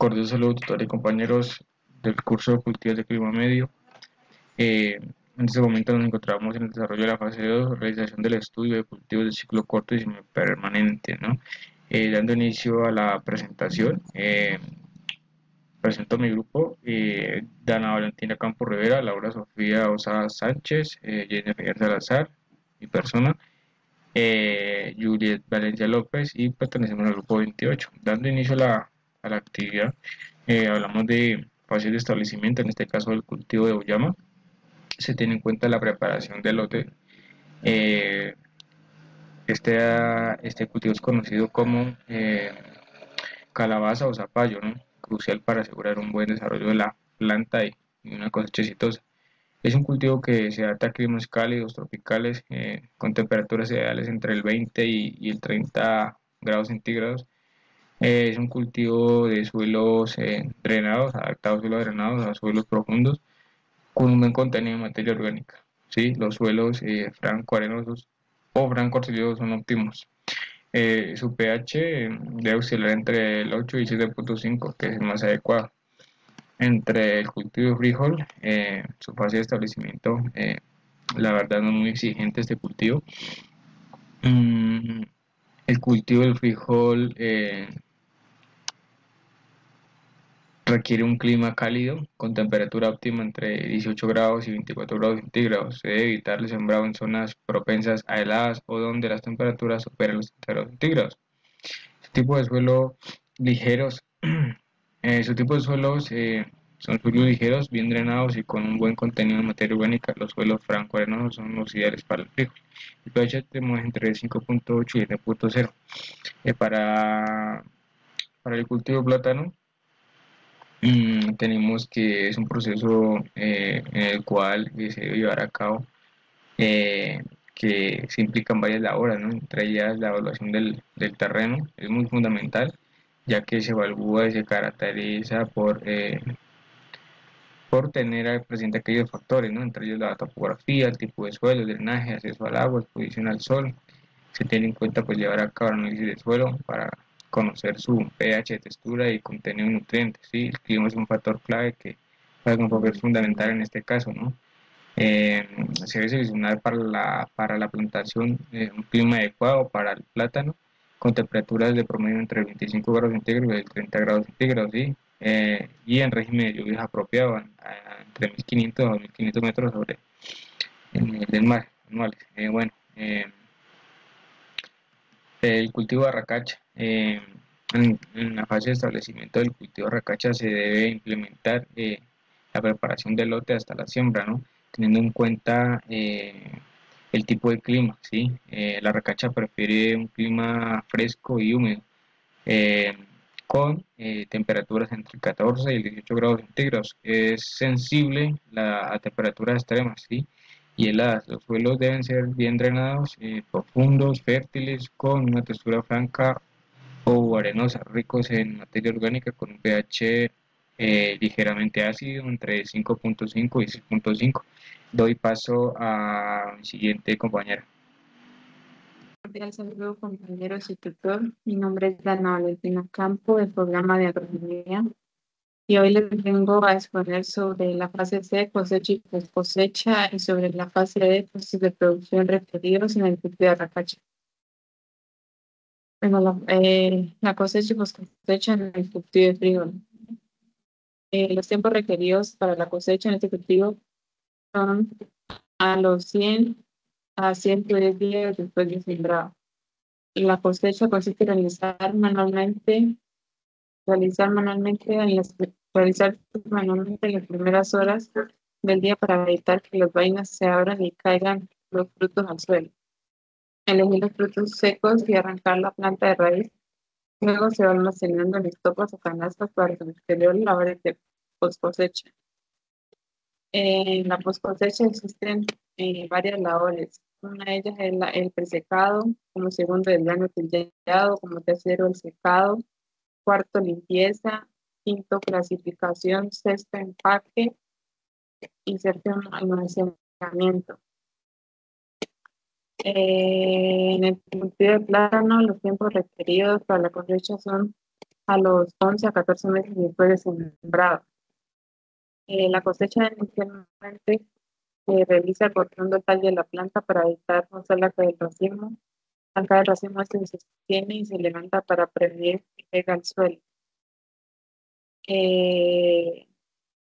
Cordial saludo, tutores y compañeros del curso de cultivos de clima medio. En este momento nos encontramos en el desarrollo de la fase 2, realización del estudio de cultivos de ciclo corto y semipermanente, ¿no? Dando inicio a la presentación, presento a mi grupo: Dana Valentina Campos Rivera, Laura Sofía Osada Sánchez, Jennifer Salazar, mi persona, Juliet Valencia López, y pertenecemos al grupo 28. Dando inicio a la actividad, hablamos de fases de establecimiento, en este caso del cultivo de uyama. Se tiene en cuenta la preparación del lote. Eh, este cultivo es conocido como calabaza o zapallo, ¿no? Crucial para asegurar un buen desarrollo de la planta y una cosecha exitosa. Es un cultivo que se adapta a climas cálidos, tropicales, con temperaturas ideales entre el 20 y el 30 grados centígrados. Es un cultivo de suelos drenados, adaptados a suelos drenados, a suelos profundos, con un buen contenido de materia orgánica. ¿Sí? Los suelos franco-arenosos o franco-arcillosos son óptimos. Su pH debe oscilar entre el 8 y 7.5, que es el más adecuado. Entre el cultivo de frijol, su fase de establecimiento, la verdad no es muy exigente este cultivo. Mm, el cultivo del frijol requiere un clima cálido con temperatura óptima entre 18 grados y 24 grados centígrados. Se debe evitar el sembrado en zonas propensas a heladas o donde las temperaturas superan los 30 grados centígrados. Su tipo de suelo ligeros, su tipo de suelos son suelos ligeros, bien drenados y con un buen contenido de materia orgánica. Los suelos franco-arenosos son los ideales para el frijol. El pH tenemos entre 5.8 y 7.0. Para el cultivo de plátano, tenemos que es un proceso en el cual se debe llevar a cabo, eh, que se implican varias labores, ¿no? Entre ellas la evaluación del terreno es muy fundamental, ya que se evalúa y se caracteriza por tener presente aquellos factores, ¿no? Entre ellos la topografía, el tipo de suelo, el drenaje, acceso al agua, exposición al sol. Se tiene en cuenta pues llevar a cabo el análisis del suelo para conocer su pH, textura y contenido de nutrientes, ¿sí? El clima es un factor clave que juega un papel fundamental en este caso, ¿no? Se debe seleccionar para la plantación un clima adecuado para el plátano, con temperaturas de promedio entre 25 grados centígrados y 30 grados centígrados, ¿sí? Y en régimen de lluvias apropiado, entre 1500 a 2500 metros sobre el nivel del mar anuales. El cultivo de arracacha. En la fase de establecimiento del cultivo de arracacha se debe implementar la preparación del lote hasta la siembra, ¿no? Teniendo en cuenta el tipo de clima, ¿sí? La arracacha prefiere un clima fresco y húmedo, eh, con temperaturas entre 14 y 18 grados centígrados. Es sensible a temperaturas extremas, ¿sí? Y heladas. Los suelos deben ser bien drenados, profundos, fértiles, con una textura franca o arenosa, ricos en materia orgánica, con un pH ligeramente ácido, entre 5.5 y 6.5. Doy paso a mi siguiente compañera. Cordial saludo, compañeros y tutor. Mi nombre es Dana Valentina Campo, del programa de agronomía, y hoy les vengo a exponer sobre la fase C, cosecha y post-cosecha, y sobre la fase D, procesos de producción referidos en el cultivo de arracacha. Bueno, la cosecha y post-cosecha en el cultivo de frijol. Los tiempos requeridos para la cosecha en este cultivo son a los 100 a 110 días después de sembrado. La cosecha consiste en realizar manualmente en las primeras horas del día para evitar que las vainas se abran y caigan los frutos al suelo. Elegir los frutos secos y arrancar la planta de raíz. Luego se va almacenando en estopas o canastas para su posterior labores de post cosecha. En la post cosecha existen varias labores. Una de ellas es el presecado, como segundo el grano tillado, como tercero el secado, cuarto limpieza, quinto clasificación, sexto empaque y séptimo almacenamiento. En el cultivo de plátano, los tiempos requeridos para la cosecha son a los 11 a 14 meses después de sembrado. La cosecha inicialmente se realiza cortando el tallo de la planta para evitar rozar la caída del racimo. Al caer el racimo, este se sostiene y se levanta para prevenir que caiga al suelo.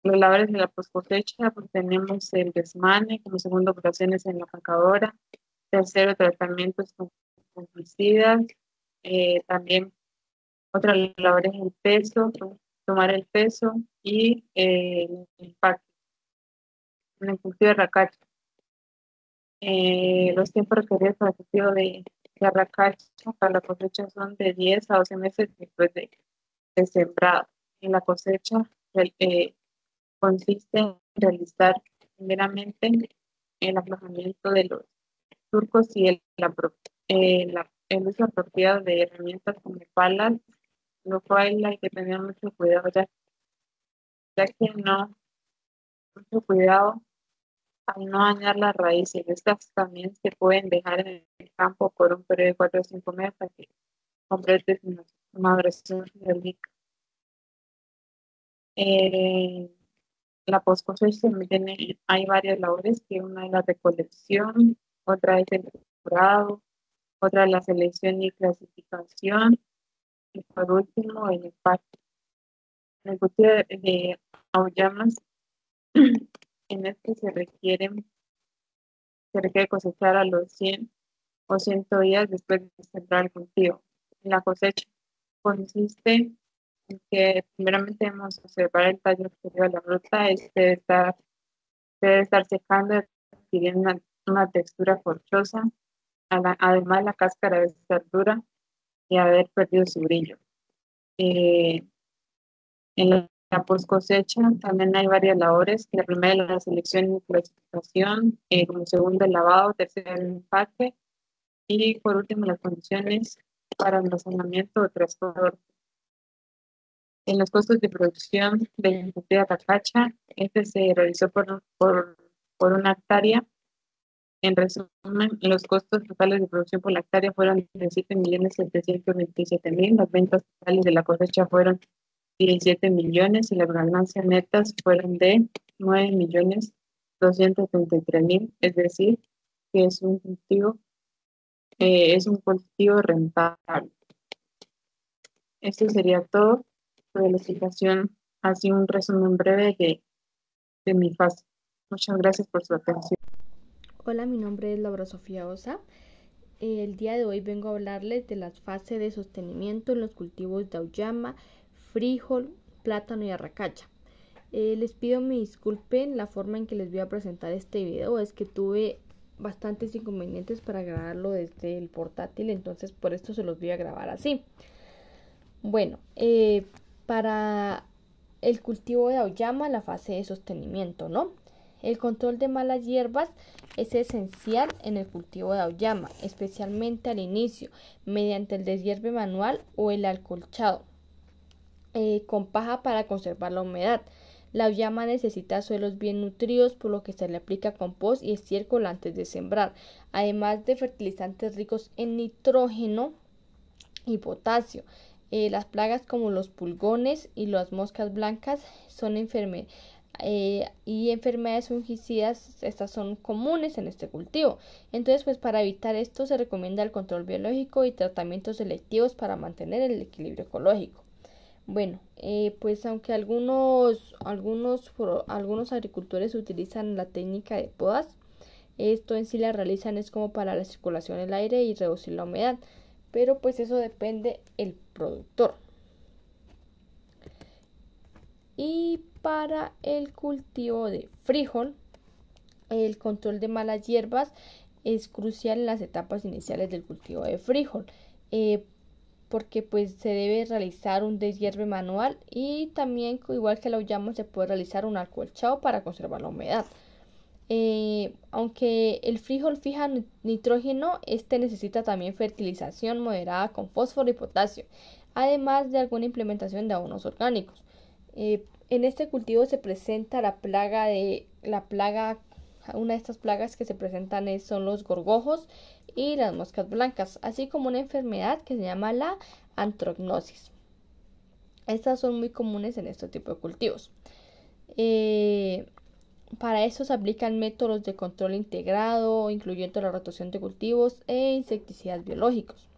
Los labores de la poscosecha, pues tenemos el desmane, como segundo operaciones en la empacadora, tercero tratamientos con fungicidas, también otra labor es el peso, tomar el peso y el empaque. En el cultivo de racacha, los tiempos requeridos para el cultivo de racacha para la cosecha son de 10 a 12 meses después de sembrado. En la cosecha consiste en realizar primeramente el aflojamiento de los surcos y el uso apropiado de herramientas como palas, lo cual hay que tener mucho cuidado, ya que no, mucho cuidado al no dañar las raíces. Estas también se pueden dejar en el campo por un periodo de 4 o 5 meses para que complete su maduración geológica. La post cosecha hay varias labores, que una es la recolección, otra es el curado, otra es la selección y clasificación, y por último el empaque. En el cultivo de auyamas, en este se requiere cosechar a los 100 o 100 días después de sembrar el cultivo. La cosecha consiste en que primeramente debemos observar el tallo exterior de la fruta, debe estar secando, adquiriendo una textura corchosa, además la cáscara debe estar dura y haber perdido su brillo. En la post cosecha también hay varias labores. La primera es la selección y clasificación, como segundo el lavado, tercero el empaque y por último las condiciones para almacenamiento o transporte. En los costos de producción de la cacacha, este se realizó por una hectárea. En resumen, los costos totales de producción por la hectárea fueron de 7.727.000, las ventas totales de la cosecha fueron 17 millones y las ganancias netas fueron de 9.233.000, es decir, que es un cultivo rentable. Esto sería todo sobre la explicación, así un resumen breve de mi fase. Muchas gracias por su atención. Hola, mi nombre es Laura Sofía Osa. El día de hoy vengo a hablarles de las fases de sostenimiento en los cultivos de auyama, frijol, plátano y arracacha. Les pido me disculpen la forma en que les voy a presentar este video, es que tuve bastantes inconvenientes para grabarlo desde el portátil, entonces por esto se los voy a grabar así. Bueno, para el cultivo de auyama, la fase de sostenimiento, ¿no? El control de malas hierbas es esencial en el cultivo de auyama, especialmente al inicio, mediante el deshierve manual o el acolchado, con paja para conservar la humedad. La auyama necesita suelos bien nutridos, por lo que se le aplica compost y estiércol antes de sembrar, además de fertilizantes ricos en nitrógeno y potasio. Las plagas como los pulgones y las moscas blancas son y enfermedades fungicidas, estas son comunes en este cultivo. Entonces, pues para evitar esto se recomienda el control biológico y tratamientos selectivos para mantener el equilibrio ecológico. Bueno, pues aunque algunos agricultores utilizan la técnica de podas, esto en sí la realizan es como para la circulación del aire y reducir la humedad, pero pues eso depende el productor. Y para el cultivo de frijol, el control de malas hierbas es crucial en las etapas iniciales del cultivo de frijol, porque pues se debe realizar un deshierve manual y también, igual que la auyama, se puede realizar un acolchado para conservar la humedad. Aunque el frijol fija nitrógeno, este necesita también fertilización moderada con fósforo y potasio, además de alguna implementación de abonos orgánicos. En este cultivo se presenta una de estas plagas que se presentan son los gorgojos y las moscas blancas, así como una enfermedad que se llama la antrognosis. Estas son muy comunes en este tipo de cultivos. Para eso se aplican métodos de control integrado, incluyendo la rotación de cultivos e insecticidas biológicos.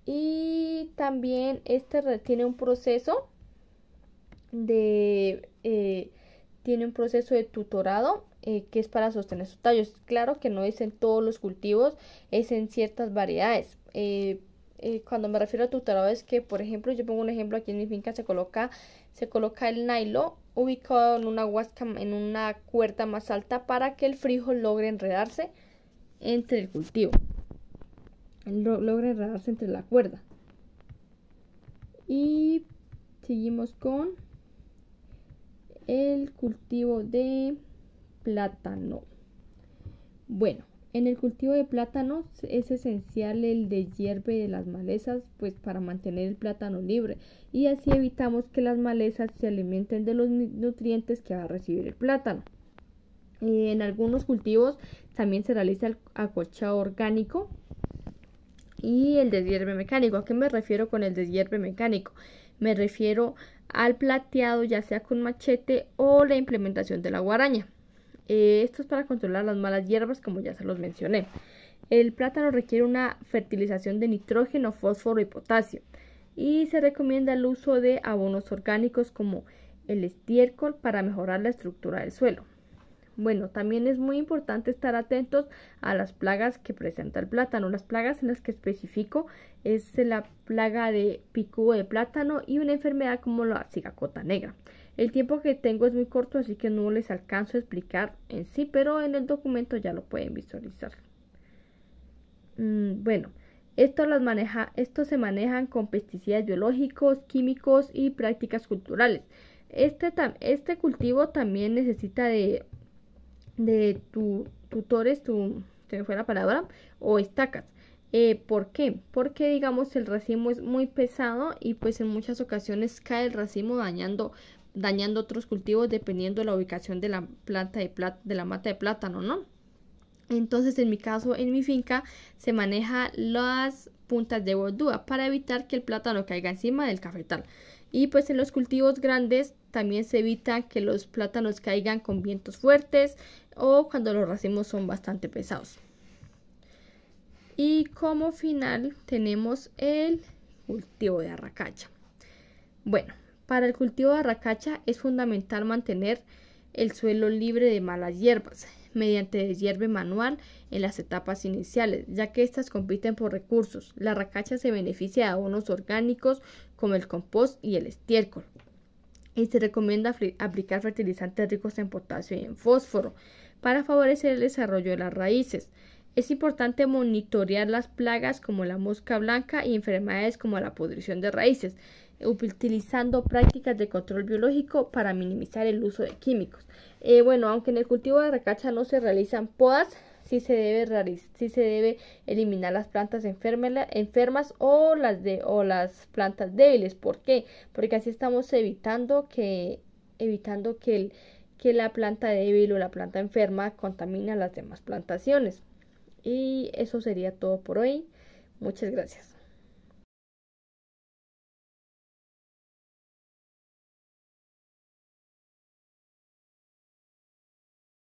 Y también tiene un proceso de tutorado que es para sostener sus tallos. Claro que no es en todos los cultivos, es en ciertas variedades. Cuando me refiero a tutorado es que, por ejemplo, yo pongo un ejemplo aquí en mi finca, se coloca el nylon ubicado en una cuerda más alta para que el frijol logre enredarse entre el cultivo. Logre enredarse entre la cuerda. Y seguimos con el cultivo de plátano. Bueno, en el cultivo de plátano es esencial el deshierve de las malezas, pues para mantener el plátano libre, y así evitamos que las malezas se alimenten de los nutrientes que va a recibir el plátano. En algunos cultivos también se realiza el acolchado orgánico y el deshierve mecánico. ¿A qué me refiero con el deshierve mecánico? Me refiero al plateado, ya sea con machete o la implementación de la guaraña. Esto es para controlar las malas hierbas, como ya se los mencioné. El plátano requiere una fertilización de nitrógeno, fósforo y potasio, y se recomienda el uso de abonos orgánicos como el estiércol para mejorar la estructura del suelo. Bueno, también es muy importante estar atentos a las plagas que presenta el plátano. Las plagas en las que especifico es la plaga de picudo de plátano y una enfermedad como la cigacota negra. El tiempo que tengo es muy corto, así que no les alcanzo a explicar en sí, pero en el documento ya lo pueden visualizar. Bueno, estos se manejan con pesticidas biológicos, químicos y prácticas culturales. Este cultivo también necesita de tutores, se me fue la palabra, o estacas. ¿Por qué? Porque digamos el racimo es muy pesado y pues en muchas ocasiones cae el racimo dañando otros cultivos dependiendo de la ubicación de la planta de la mata de plátano, ¿no? Entonces en mi caso, en mi finca se maneja las puntas de bordúa para evitar que el plátano caiga encima del cafetal. Y pues en los cultivos grandes también se evita que los plátanos caigan con vientos fuertes o cuando los racimos son bastante pesados. Y como final tenemos el cultivo de arracacha. Bueno, para el cultivo de arracacha es fundamental mantener el suelo libre de malas hierbas mediante deshierve manual en las etapas iniciales, ya que estas compiten por recursos. La arracacha se beneficia de abonos orgánicos como el compost y el estiércol. Y se recomienda aplicar fertilizantes ricos en potasio y en fósforo para favorecer el desarrollo de las raíces. Es importante monitorear las plagas como la mosca blanca y enfermedades como la pudrición de raíces, utilizando prácticas de control biológico para minimizar el uso de químicos. Bueno, aunque en el cultivo de arracacha no se realizan podas, sí se debe eliminar las plantas enfermas o las plantas débiles. ¿Por qué? Porque así estamos evitando que la planta débil o la planta enferma contamine a las demás plantaciones. Y eso sería todo por hoy. Muchas gracias.